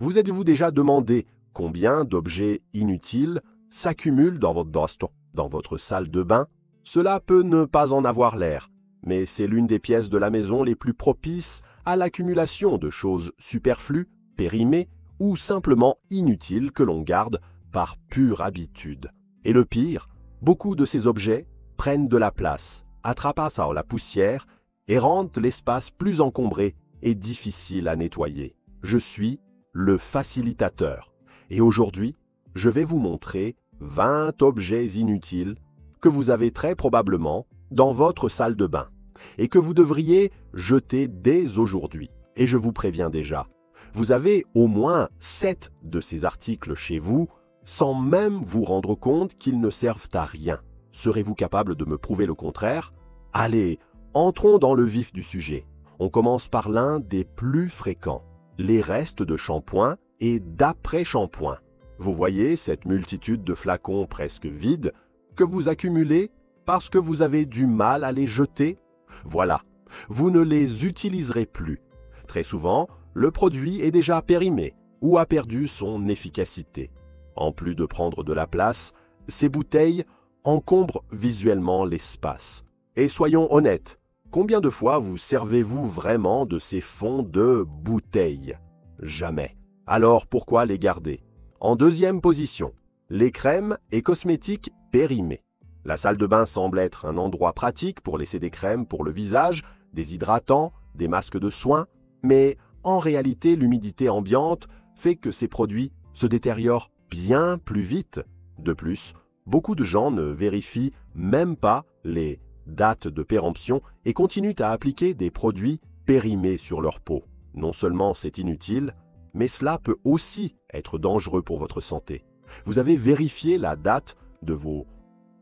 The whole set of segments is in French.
Vous êtes-vous déjà demandé combien d'objets inutiles s'accumulent dans votre salle de bain? Cela peut ne pas en avoir l'air, mais c'est l'une des pièces de la maison les plus propices à l'accumulation de choses superflues, périmées ou simplement inutiles que l'on garde par pure habitude. Et le pire, beaucoup de ces objets prennent de la place, attrapent la poussière et rendent l'espace plus encombré et difficile à nettoyer. Je suis le facilitateur et aujourd'hui, je vais vous montrer 20 objets inutiles que vous avez très probablement dans votre salle de bain et que vous devriez jeter dès aujourd'hui. Et je vous préviens déjà, vous avez au moins 7 de ces articles chez vous sans même vous rendre compte qu'ils ne servent à rien. Serez-vous capable de me prouver le contraire? Allez, entrons dans le vif du sujet. On commence par l'un des plus fréquents, les restes de shampoing et d'après-shampoing. Vous voyez cette multitude de flacons presque vides que vous accumulez parce que vous avez du mal à les jeter? Voilà, vous ne les utiliserez plus. Très souvent, le produit est déjà périmé ou a perdu son efficacité. En plus de prendre de la place, ces bouteilles encombrent visuellement l'espace. Et soyons honnêtes, combien de fois vous servez-vous vraiment de ces fonds de bouteilles? Jamais. Alors pourquoi les garder? En deuxième position, les crèmes et cosmétiques périmés. La salle de bain semble être un endroit pratique pour laisser des crèmes pour le visage, des hydratants, des masques de soins, mais en réalité, l'humidité ambiante fait que ces produits se détériorent bien plus vite. De plus, beaucoup de gens ne vérifient même pas les dates de péremption et continuent à appliquer des produits périmés sur leur peau. Non seulement c'est inutile, mais cela peut aussi être dangereux pour votre santé. Vous avez vérifié la date de vos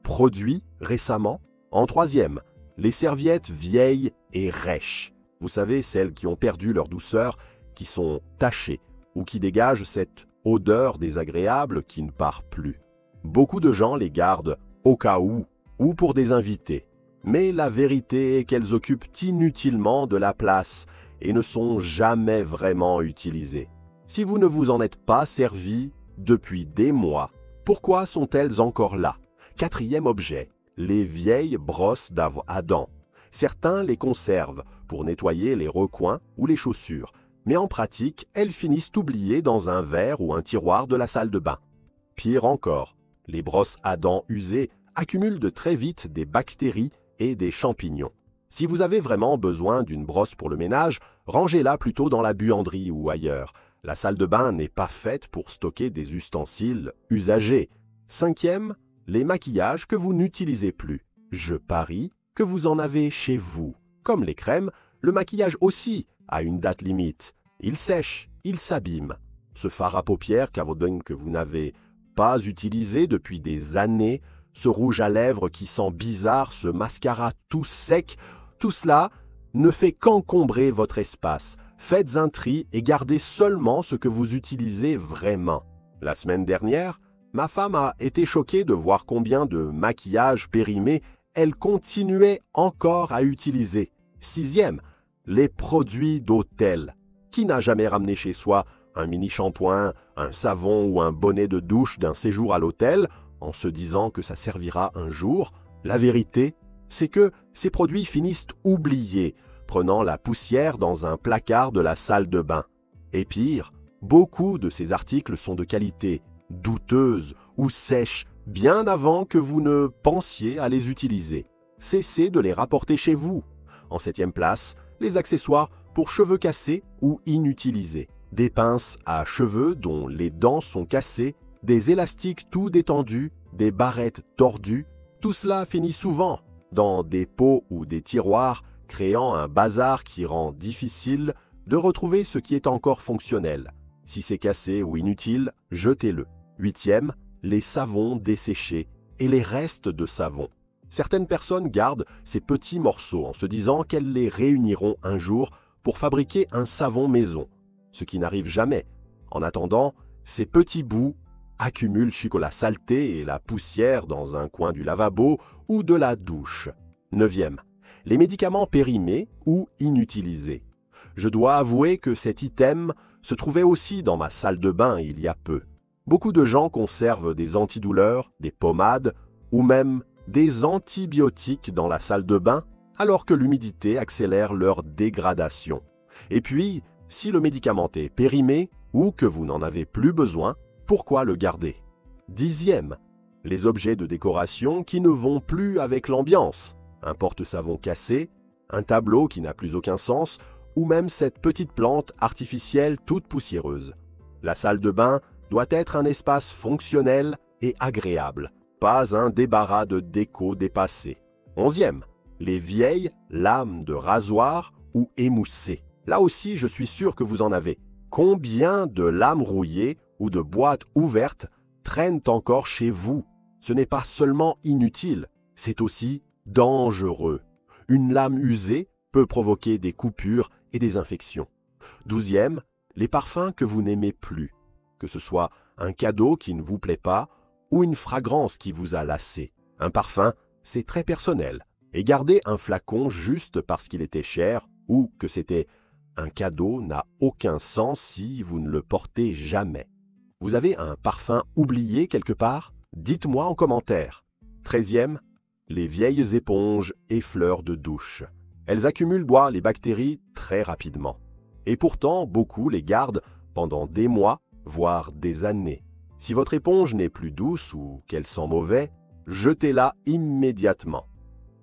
produits récemment? En troisième, les serviettes vieilles et rêches. Vous savez, celles qui ont perdu leur douceur, qui sont tachées ou qui dégagent cette odeur désagréable qui ne part plus. Beaucoup de gens les gardent au cas où ou pour des invités. Mais la vérité est qu'elles occupent inutilement de la place et ne sont jamais vraiment utilisées. Si vous ne vous en êtes pas servi depuis des mois, pourquoi sont-elles encore là? Quatrième objet, les vieilles brosses à dents. Certains les conservent pour nettoyer les recoins ou les chaussures, mais en pratique, elles finissent oubliées dans un verre ou un tiroir de la salle de bain. Pire encore, les brosses à dents usées accumulent de très vite des bactéries et des champignons. Si vous avez vraiment besoin d'une brosse pour le ménage, rangez-la plutôt dans la buanderie ou ailleurs. La salle de bain n'est pas faite pour stocker des ustensiles usagés. Cinquième, les maquillages que vous n'utilisez plus. Je parie que vous en avez chez vous. Comme les crèmes, le maquillage aussi a une date limite. Il sèche, il s'abîme. Ce fard à paupières que vous n'avez pas utilisé depuis des années, ce rouge à lèvres qui sent bizarre, ce mascara tout sec, tout cela ne fait qu'encombrer votre espace. Faites un tri et gardez seulement ce que vous utilisez vraiment. La semaine dernière, ma femme a été choquée de voir combien de maquillage périmé elle continuait encore à utiliser. Sixième, les produits d'hôtel. Qui n'a jamais ramené chez soi un mini-shampoing, un savon ou un bonnet de douche d'un séjour à l'hôtel en se disant que ça servira un jour? La vérité, c'est que ces produits finissent oubliés, prenant la poussière dans un placard de la salle de bain. Et pire, beaucoup de ces articles sont de qualité douteuse ou sèche bien avant que vous ne pensiez à les utiliser. Cessez de les rapporter chez vous. En septième place, les accessoires pour cheveux cassés ou inutilisés. Des pinces à cheveux dont les dents sont cassées, des élastiques tout détendus, des barrettes tordues, tout cela finit souvent dans des pots ou des tiroirs, créant un bazar qui rend difficile de retrouver ce qui est encore fonctionnel. Si c'est cassé ou inutile, jetez-le. Huitième, les savons desséchés et les restes de savon. Certaines personnes gardent ces petits morceaux en se disant qu'elles les réuniront un jour pour fabriquer un savon maison, ce qui n'arrive jamais. En attendant, ces petits bouts accumulent la saleté et la poussière dans un coin du lavabo ou de la douche. Neuvième, les médicaments périmés ou inutilisés. Je dois avouer que cet item se trouvait aussi dans ma salle de bain il y a peu. Beaucoup de gens conservent des antidouleurs, des pommades ou même des antibiotiques dans la salle de bain alors que l'humidité accélère leur dégradation. Et puis, si le médicament est périmé ou que vous n'en avez plus besoin, pourquoi le garder? 10e, les objets de décoration qui ne vont plus avec l'ambiance. Un porte-savon cassé, un tableau qui n'a plus aucun sens, ou même cette petite plante artificielle toute poussiéreuse. La salle de bain doit être un espace fonctionnel et agréable, pas un débarras de déco dépassé. 11e, les vieilles lames de rasoir ou émoussées. Là aussi, je suis sûr que vous en avez. Combien de lames rouillées ou de boîtes ouvertes traînent encore chez vous? Ce n'est pas seulement inutile, c'est aussi dangereux. Une lame usée peut provoquer des coupures et des infections. 12e, les parfums que vous n'aimez plus, que ce soit un cadeau qui ne vous plaît pas ou une fragrance qui vous a lassé. Un parfum, c'est très personnel. Et garder un flacon juste parce qu'il était cher ou que c'était un cadeau n'a aucun sens si vous ne le portez jamais. Vous avez un parfum oublié quelque part? Dites-moi en commentaire. 13e, les vieilles éponges et fleurs de douche. Elles accumulent les bactéries très rapidement. Et pourtant, beaucoup les gardent pendant des mois, voire des années. Si votre éponge n'est plus douce ou qu'elle sent mauvais, jetez-la immédiatement.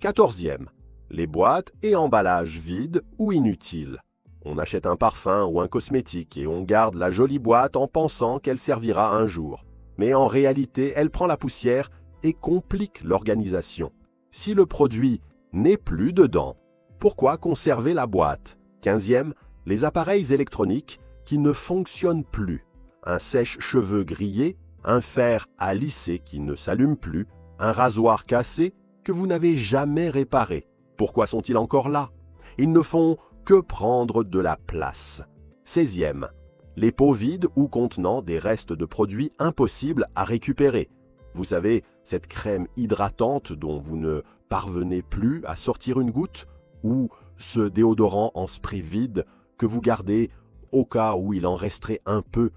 14e, les boîtes et emballages vides ou inutiles. On achète un parfum ou un cosmétique et on garde la jolie boîte en pensant qu'elle servira un jour. Mais en réalité, elle prend la poussière et complique l'organisation. Si le produit n'est plus dedans, pourquoi conserver la boîte? 15e, les appareils électroniques qui ne fonctionnent plus. Un sèche-cheveux grillé, un fer à lisser qui ne s'allume plus, un rasoir cassé que vous n'avez jamais réparé. Pourquoi sont-ils encore là? Ils ne font que prendre de la place. 16e, les pots vides ou contenant des restes de produits impossibles à récupérer. Vous savez, cette crème hydratante dont vous ne parvenez plus à sortir une goutte, ou ce déodorant en spray vide que vous gardez au cas où il en resterait un peu.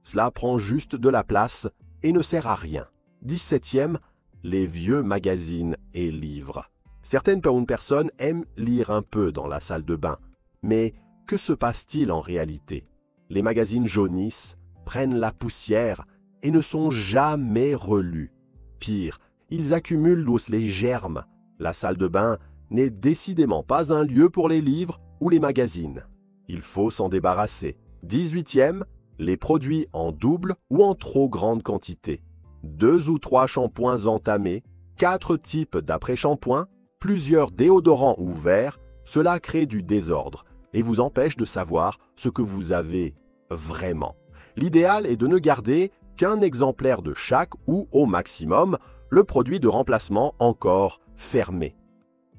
Cela prend juste de la place et ne sert à rien. 17e, les vieux magazines et livres. Certaines personnes aiment lire un peu dans la salle de bain, mais que se passe-t-il en réalité? Les magazines jaunissent, prennent la poussière et ne sont jamais relus. Pire, ils accumulent les germes. La salle de bain n'est décidément pas un lieu pour les livres ou les magazines. Il faut s'en débarrasser. 18e, les produits en double ou en trop grande quantité. 2 ou 3 shampoings entamés, 4 types d'après-shampoing, plusieurs déodorants ouverts, cela crée du désordre et vous empêche de savoir ce que vous avez vraiment. L'idéal est de ne garder qu'un exemplaire de chaque ou, au maximum, le produit de remplacement encore fermé.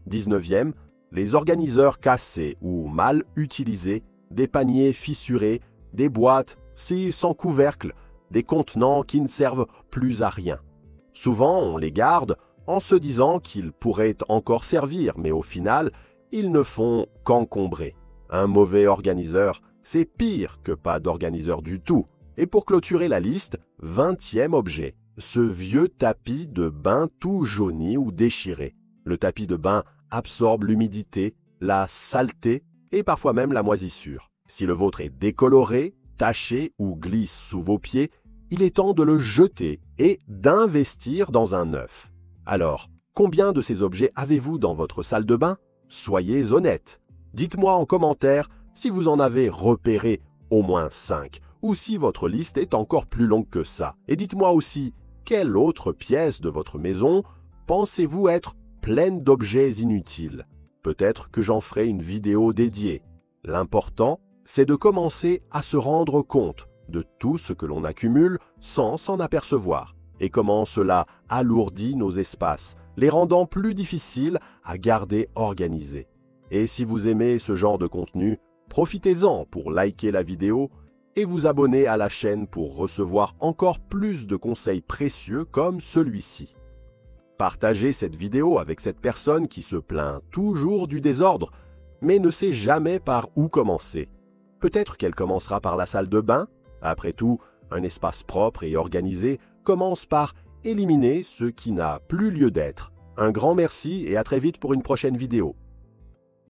19e, les organiseurs cassés ou mal utilisés, des paniers fissurés, des boîtes sans couvercle, des contenants qui ne servent plus à rien. Souvent, on les garde en se disant qu'ils pourraient encore servir, mais au final, ils ne font qu'encombrer. Un mauvais organiseur, c'est pire que pas d'organiseur du tout. Et pour clôturer la liste, 20e objet, ce vieux tapis de bain tout jauni ou déchiré. Le tapis de bain absorbe l'humidité, la saleté et parfois même la moisissure. Si le vôtre est décoloré, taché ou glisse sous vos pieds, il est temps de le jeter et d'investir dans un neuf. Alors, combien de ces objets avez-vous dans votre salle de bain? Soyez honnête. Dites-moi en commentaire si vous en avez repéré au moins 5 ou si votre liste est encore plus longue que ça. Et dites-moi aussi, quelle autre pièce de votre maison pensez-vous être pleine d'objets inutiles? Peut-être que j'en ferai une vidéo dédiée. L'important, c'est de commencer à se rendre compte de tout ce que l'on accumule sans s'en apercevoir et comment cela alourdit nos espaces, les rendant plus difficiles à garder organisés. Et si vous aimez ce genre de contenu, profitez-en pour liker la vidéo et vous abonner à la chaîne pour recevoir encore plus de conseils précieux comme celui-ci. Partagez cette vidéo avec cette personne qui se plaint toujours du désordre, mais ne sait jamais par où commencer. Peut-être qu'elle commencera par la salle de bain. Après tout, un espace propre et organisé commence par éliminer ce qui n'a plus lieu d'être. Un grand merci et à très vite pour une prochaine vidéo.